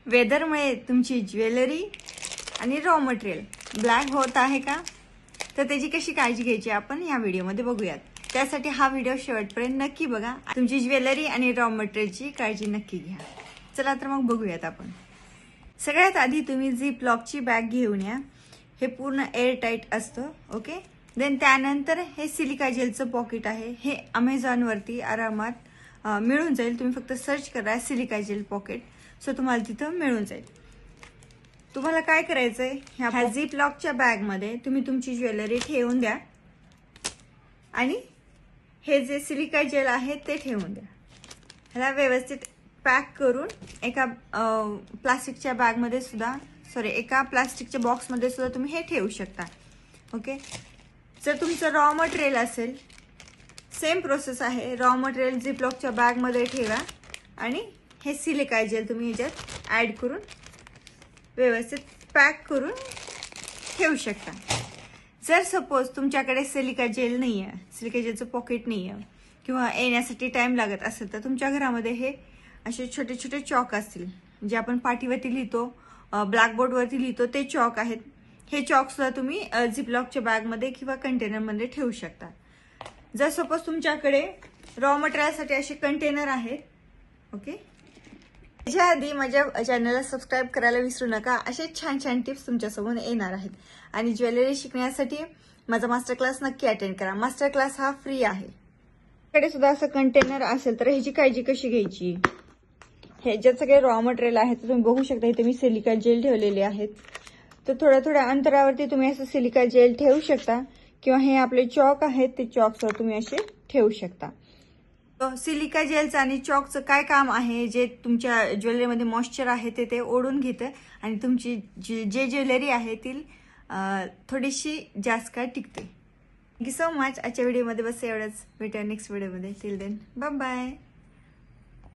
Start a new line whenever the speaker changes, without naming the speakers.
वेदरमुळे तुमची ज्वेलरी आणि raw material black होत आहे का, तर त्याची कशी काळजी घ्यायची आपण या व्हिडिओमध्ये बघूयात. त्यासाठी हा व्हिडिओ शेवटपर्यंत नक्की बघा. तुमची ज्वेलरी आणि रॉ मटेरियलची काळजी नक्की घ्या. चला तर मग बघूयात आपण. सगळ्यात आधी तुम्ही झिप लॉकची बॅग घेऊन या. हे पूर्ण एअर टाईट असतं. ओके. देन त्यानंतर हे सिलिका जेलचं पॉकेट आहे. हे अमेझॉनवरती आरामात मिळून जाईल. तुम्ही फक्त सर्च करा सिलिका जेल पॉकेट, सो तुम्हाला तिथं मिळून जाईल. तुम्हाला काय करायचंय, ह्या झिप लॉकच्या बॅगमध्ये तुम्ही तुमची ज्वेलरी ठेवून द्या आणि हे जे सिलिका जेल आहे ते ठेवून द्या. ह्याला व्यवस्थित पॅक करून एका प्लास्टिकच्या बॅगमध्ये सुद्धा एका प्लास्टिकच्या बॉक्समध्ये सुद्धा तुम्ही हे ठेवू शकता. ओके. जर तुमचं रॉ मटेरियल असेल, सेम प्रोसेस आहे. रॉ मटेरियल झिप लॉकच्या बॅगमध्ये ठेवा आणि हे सिलिका जेल तुम्ही ह्याच्यात ॲड करून व्यवस्थित पॅक करून ठेवू शकता. जर सपोज तुमच्याकडे सिलिका जेल नाही आहे, सिलिका जेलचं पॉकेट नाही आहे किंवा येण्यासाठी टाइम लागत असेल, तर तुमच्या घरामध्ये हे असे छोटे छोटे चॉक असतील जे आपण पाठीवरती लिहितो, ब्लॅकबोर्डवरती लिहितो, ते चॉक आहेत. हे चॉक सुद्धा तुम्ही झिपलॉकच्या बॅगमध्ये किंवा कंटेनरमध्ये ठेवू शकता. जर सपोज तुमच्याकडे रॉ मटेरियलसाठी असे कंटेनर आहेत, ओके, त्याच्या आधी माझ्या चॅनलला सबस्क्राईब करायला विसरू नका. असे छान छान टिप्स तुमच्यासमोर येणार आहेत. आणि ज्वेलरी शिकण्यासाठी माझा मास्टर क्लास नक्की अटेंड करा. मास्टर क्लास हा फ्री आहे. कडे सुद्धा असं कंटेनर असेल तर ह्याची काळजी कशी घ्यायची, ह्याच्यात सगळे रॉ मटेरियल आहे. तर तुम्ही बघू शकता इथे मी सिलिका जेल ठेवलेले आहेत. तर थोड्या थोड्या अंतरावरती तुम्ही असं सिलिका जेल ठेवू शकता किंवा हे आपले चॉक आहेत ते चॉकसह तुम्ही असे ठेवू शकता. सिलिका जेलचं आणि चॉकचं काय काम आहे, जे तुमच्या ज्वेलरीमध्ये मॉइश्चर आहे ते ओढून घेतं आणि तुमची जे ज्वेलरी आहे ती थोडीशी जास्त काळ टिकते. Thank you so much. आजच्या व्हिडिओमध्ये बस एवढंच. भेटूया नेक्स्ट व्हिडिओमध्ये. Till then bye bye.